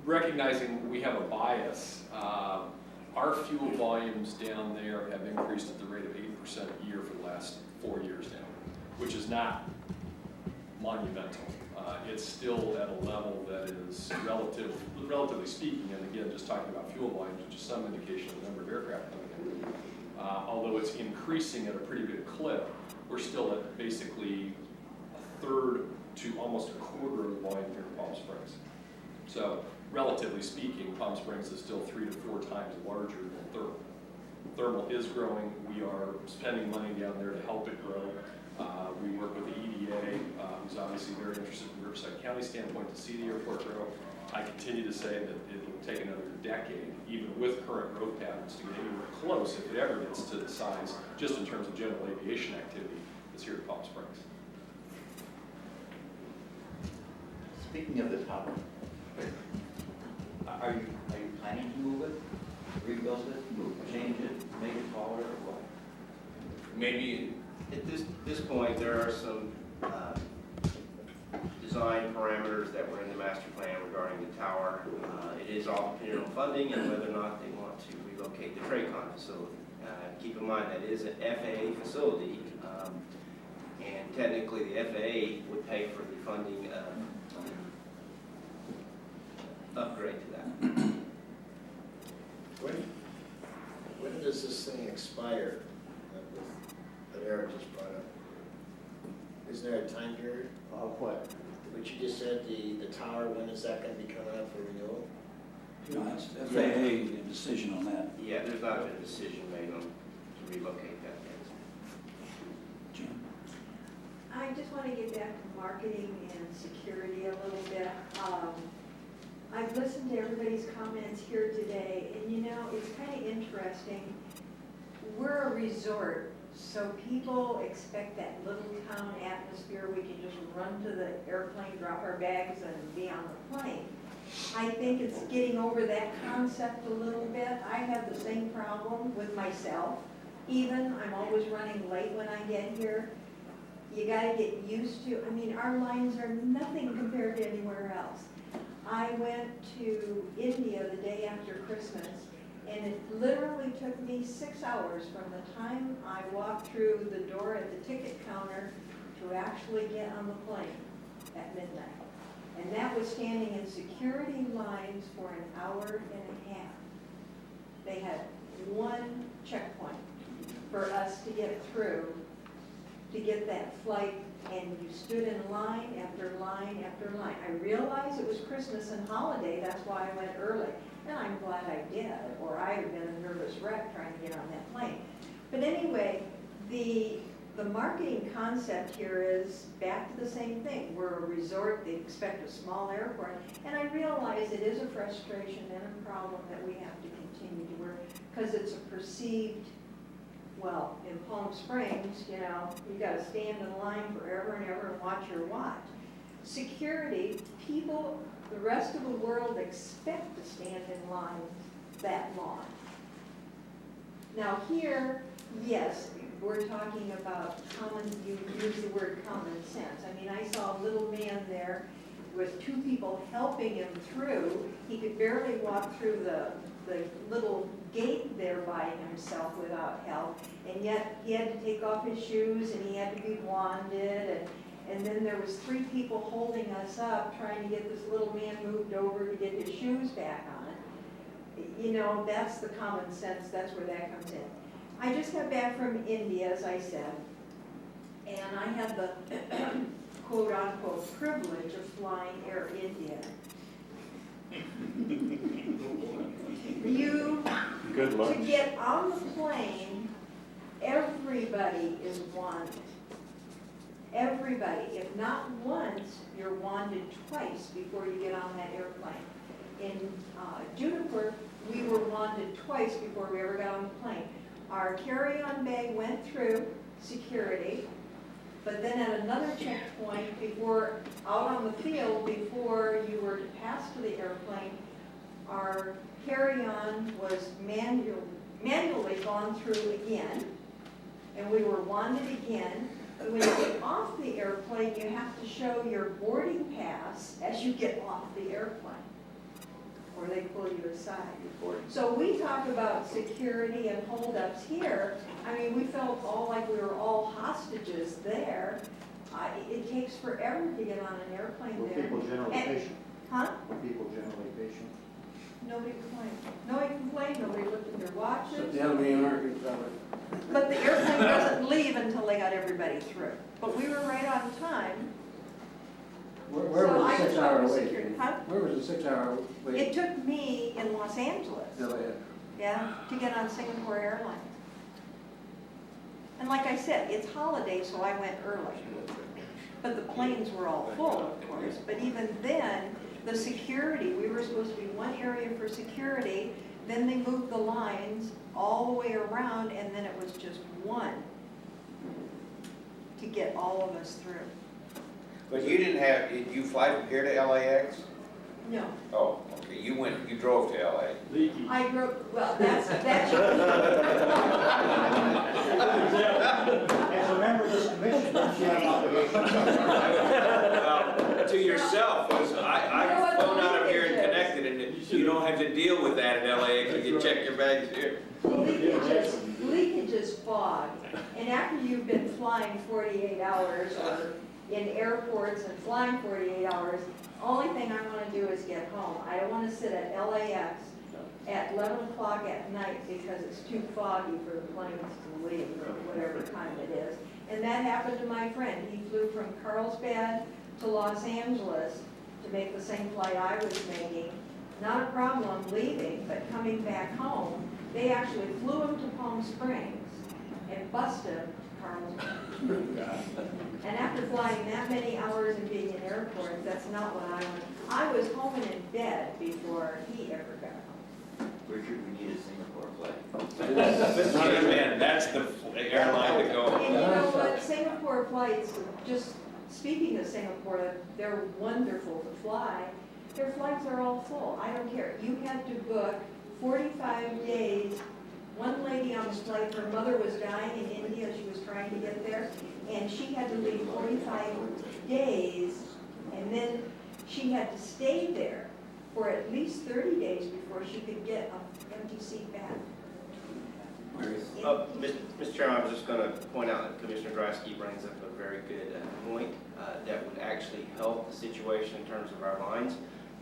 recognizing we have a bias. Our fuel volumes down there have increased at the rate of 8% a year for the last 4 years now, which is not monumental. It's still at a level that is relatively speaking, and again, just talking about fuel volumes, which is some indication of the number of aircraft coming in. Although it's increasing at a pretty good clip, we're still at basically a third to almost a quarter of the volume here in Palm Springs. So relatively speaking, Palm Springs is still 3 to 4 times larger than Thermal. Thermal is growing. We are spending money down there to help it grow. We work with the EDA, who's obviously very interested from the Riverside County standpoint to see the airport grow. I continue to say that it will take another decade, even with current growth patterns, to get anywhere close, if it ever gets to the size, just in terms of general aviation activity, that's here at Palm Springs. Speaking of the tower, are you planning to move it, rebuild it, change it, make it taller, or what? Maybe at this point, there are some design parameters that were in the master plan regarding the tower. It is all dependent on funding and whether or not they want to relocate the TRACON facility. Keep in mind that is an FAA facility, and technically the FAA would pay for the funding upgrade to that. When does this thing expire, that Eric just brought up? Isn't there a time period? What? What you just said, the tower, when is that going to be coming up for renewal? No, that's FAA decision on that. Yeah, there's not been a decision made on to relocate that yet. Jim? I just want to get back to marketing and security a little bit. I've listened to everybody's comments here today, and you know, it's kind of interesting. We're a resort, so people expect that little town atmosphere. We can just run to the airplane, drop our bags, and be on the plane. I think it's getting over that concept a little bit. I have the same problem with myself. Even, I'm always running late when I get here. You gotta get used to, I mean, our lines are nothing compared to anywhere else. I went to India the day after Christmas, and it literally took me 6 hours from the time I walked through the door at the ticket counter to actually get on the plane at midnight. And that was standing in security lines for an hour and a half. They had one checkpoint for us to get through, to get that flight, and you stood in line after line after line. I realized it was Christmas and holiday, that's why I went early. And I'm glad I did, or I would have been a nervous wreck trying to get on that plane. But anyway, the marketing concept here is back to the same thing. We're a resort, they expect a small airport. And I realize it is a frustration and a problem that we have to continue to work, because it's a perceived, well, in Palm Springs, you know, you gotta stand in line forever and ever and watch your watch. Security, people, the rest of the world expect to stand in line that long. Now here, yes, we're talking about you use the word common sense. I mean, I saw a little man there with 2 people helping him through. He could barely walk through the little gate there by himself without help, and yet he had to take off his shoes and he had to be wanded, and then there was 3 people holding us up trying to get this little man moved over to get his shoes back on. You know, that's the common sense, that's where that comes in. I just got back from India, as I said, and I had the quote-unquote privilege of flying Air India. To get on the plane, everybody is wanted. Everybody. If not once, you're wanted twice before you get on that airplane. In Juniper, we were wanted twice before we ever got on the plane. Our carry-on bag went through security, but then at another checkpoint before, out on the field, before you were to pass to the airplane, our carry-on was manually gone through again, and we were wanted again. When you get off the airplane, you have to show your boarding pass as you get off the airplane, or they pull you aside. So we talk about security and holdups here. I mean, we felt all like we were all hostages there. It takes forever to get on an airplane Were there. people generally patient? Huh? Were people generally patient? Nobody complained. Nobody complained, nobody looked at their watches. Shut down the anarchy, probably. But the airplane doesn't leave until they got everybody through. But we were right on time. Where So was I the just 6 hour wanted to wait? secure- huh? Where was the 6 hour wait? It took me in Los Angeles, yeah, to get on Singapore Airlines. And like I said, it's holiday, so I went early. But the planes were all full, of course. But even then, the security, we were supposed to be one area for security, then they moved the lines all the way around, and then it was just one to get all of us through. But you didn't have, did you fly from here to LAX? No, Oh, okay, you drove to LA. Leaky. I drove, well, that's. As a member of this commission, don't you have an obligation? Well, to yourself, because You know I've what, flown out of here and leakages. connected, and you don't have to deal with that at LAX, you can check your bags here. Leakage is fog, and after you've been flying 48 hours or in airports and flying 48 hours, only thing I want to do is get home. I don't want to sit at LAX at 11 o'clock at night because it's too foggy for the planes to leave or whatever time it is. And that happened to my friend. He flew from Carlsbad to Los Angeles to make the same flight I was making. Not a problem leaving, but coming back home, they actually flew him to Palm Springs and busted him to Carlsbad. And after flying that many hours and being in airports, that's not what I want. I was home and in bed before he ever got home. Richard, we need a Singapore flight. Man, that's the airline to go. And you know what, Singapore flights, just speaking of Singapore, they're wonderful to fly. Their flights are all full, I don't care. You had to book 45 days. One lady on the flight, her mother was dying in India, she was trying to get there, and she had to leave 45 days, and then she had to stay there for at least 30 days before she could get an empty seat back. Mr. Chairman, I was just going to point out that Commissioner Drysky brings up a very good point that would actually help the situation in terms of our lines.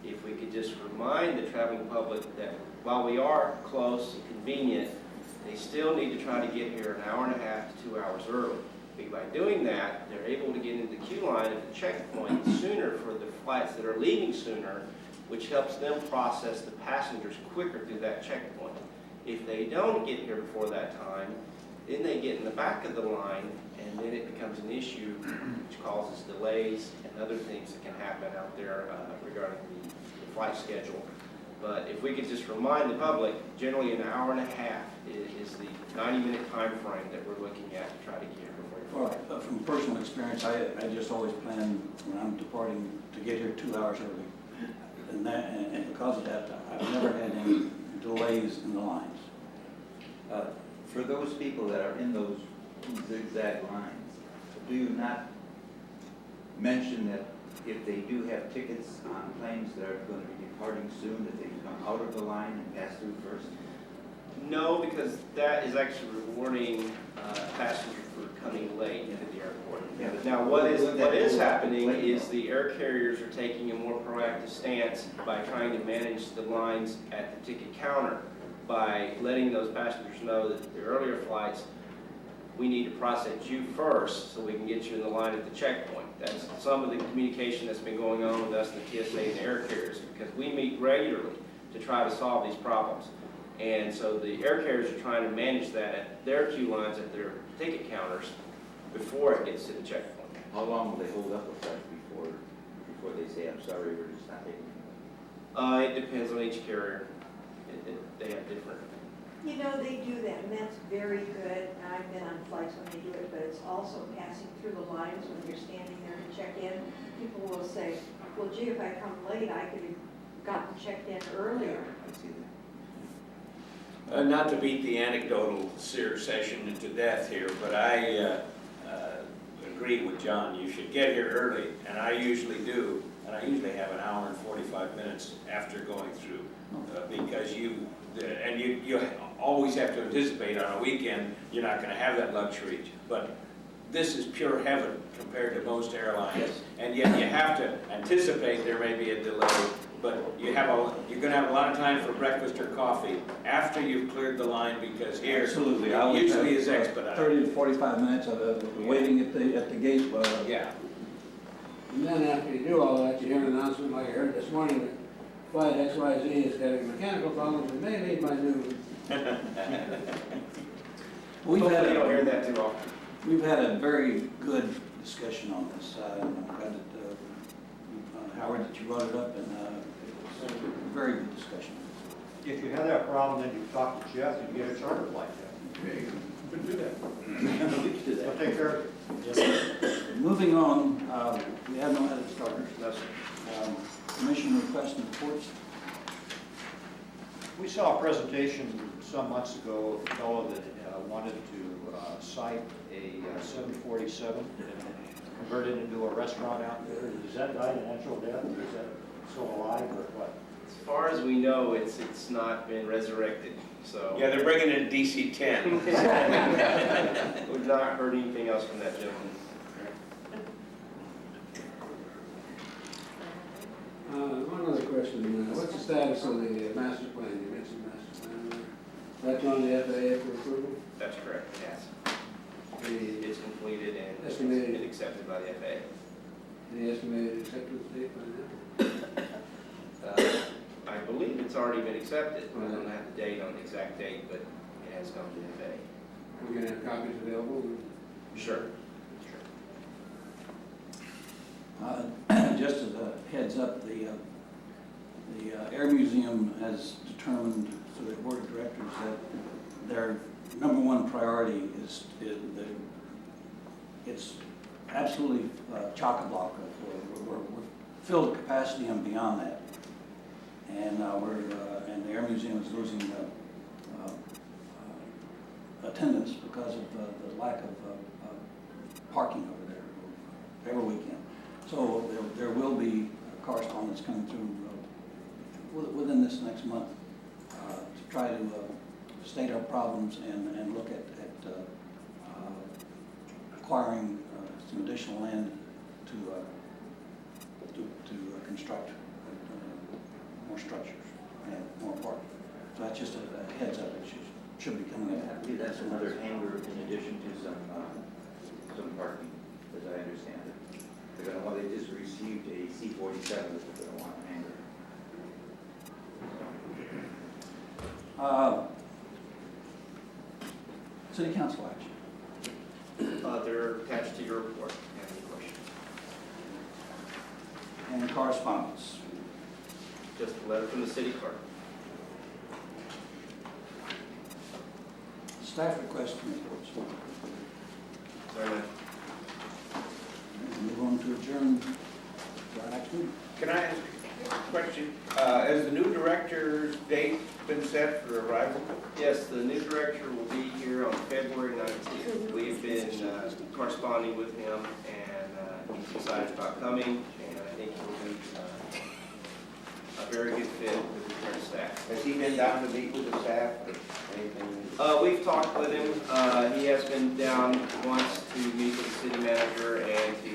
If we could just remind the traveling public that while we are close and convenient, they still need to try to get here an hour and a half to 2 hours early. By doing that, they're able to get into the queue line at the checkpoint sooner for the flights that are leaving sooner, which helps them process the passengers quicker through that checkpoint. If they don't get here before that time, then they get in the back of the line, and then it becomes an issue which causes delays and other things that can happen out there regarding the flight schedule. But if we could just remind the public, generally an hour and a half is the 90-minute time frame that we're looking at to try to get here before your flight. Well, from personal experience, I just always plan when I'm departing to get here 2 hours early. And because of that, I've never had any delays in the lines. For those people that are in those zigzag lines, do you not mention that if they do have tickets on planes that are going to be departing soon, that they come out of the line and pass through first? No, because that is actually rewarding passengers for coming late into the airport. Yeah, but Now, what is happening is the air carriers are taking a more proactive stance by trying to manage the lines at the ticket counter by letting those passengers know that the earlier flights, we need to process you first so we can get you in the line at the checkpoint. That's some of the communication that's been going on with us, the TSA and the air carriers, because we meet regularly to try to solve these problems. And so the air carriers are trying to manage that at their queue lines, at their ticket counters, before it gets to the checkpoint. How long will they hold up with that before they say, I'm sorry, we're just not taking it? It depends on each carrier. They have different. You know, they do that, and that's very good. And I've been on flights when they do it, but it's also passing through the lines when you're standing there to check in. People will say, well, gee, if I come late, I could have gotten checked in earlier. I see that. Not to beat the anecdotal session to death here, but I agree with John. You should get here early, and I usually do. And I usually have an hour and 45 minutes after going through, because you always have to anticipate on a weekend you're not going to have that luxury. But this is pure heaven compared to most airlines, and yet you have to anticipate there may be a delay but you're gonna have a lot of time for breakfast or coffee after you've cleared the line, because here, Absolutely. it usually is expedited. 30 to 45 minutes of waiting at the gate. Yeah. And then after you do all that, you hear an announcement like I heard this morning that flight XYZ is having mechanical problems and may need my new. Hopefully you don't hear that too often. We've had a very good discussion on this. I'm glad that, Howard, that you brought it up, and it was a very good discussion. If you have that problem, then you talk to Jeff and get a charter flight then. We can do that. I'll take care of it. Moving on, we have no headed starters. Commission requests and reports. We saw a presentation some months ago of a fellow that wanted to site a 747 and convert it into a restaurant out there. Is that died a natural death, or is that still alive, or what? As far as we know, it's not been resurrected, so. Yeah, they're bringing in DC-10. We've not heard anything else from that gentleman. One other question, what's the status of the master plan? You mentioned master plan. That's on the FAA for approval? That's correct, yes. It's completed and it's Estimated. been accepted by the FAA. The estimated acceptance date by now? I believe it's already been accepted. I don't have the date on the exact date, but it has come to the FAA. We're going to have copies available? Sure. Just as a heads up, the Air Museum has determined through their board of directors that their number one priority is it's absolutely chock-a-block. We're filled capacity and beyond that, and and the Air Museum is losing attendance because of the lack of parking over there every weekend. So there will be correspondence coming through within this next month to try to state our problems and look at acquiring some additional land to construct more structures and more parking. So that's just a heads up. It should be coming up. That's another hangar in addition to some parking, as I understand it. They're gonna want, they just received a C-47 that they're gonna want a hangar. City council action They're attached to your report. Any questions? and correspondence. Just a letter from the city clerk. Staff requests and reports. Very much. Move on to adjourn to our next meeting. Can I ask a question? Has the new director's date been set for arrival? Yes, the new director will be here on February 19th. We've been corresponding with him, and he's excited about coming, and I think he'll be a very good fit with the current staff. Has he been down to meet with the staff or anything? We've talked with him. He has been down once to meet with the city manager and to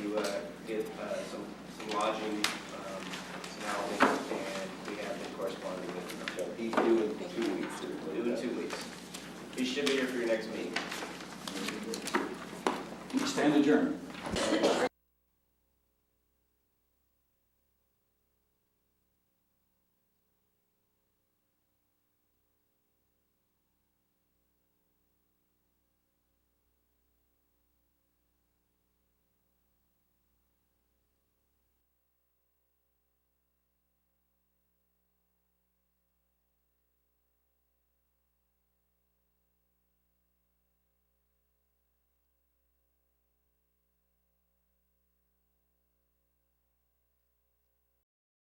get some lodging, some housing, and we have been corresponding with him. So he's due in 2 weeks. Due in 2 weeks. He should be here for your next meeting. We stand adjourned.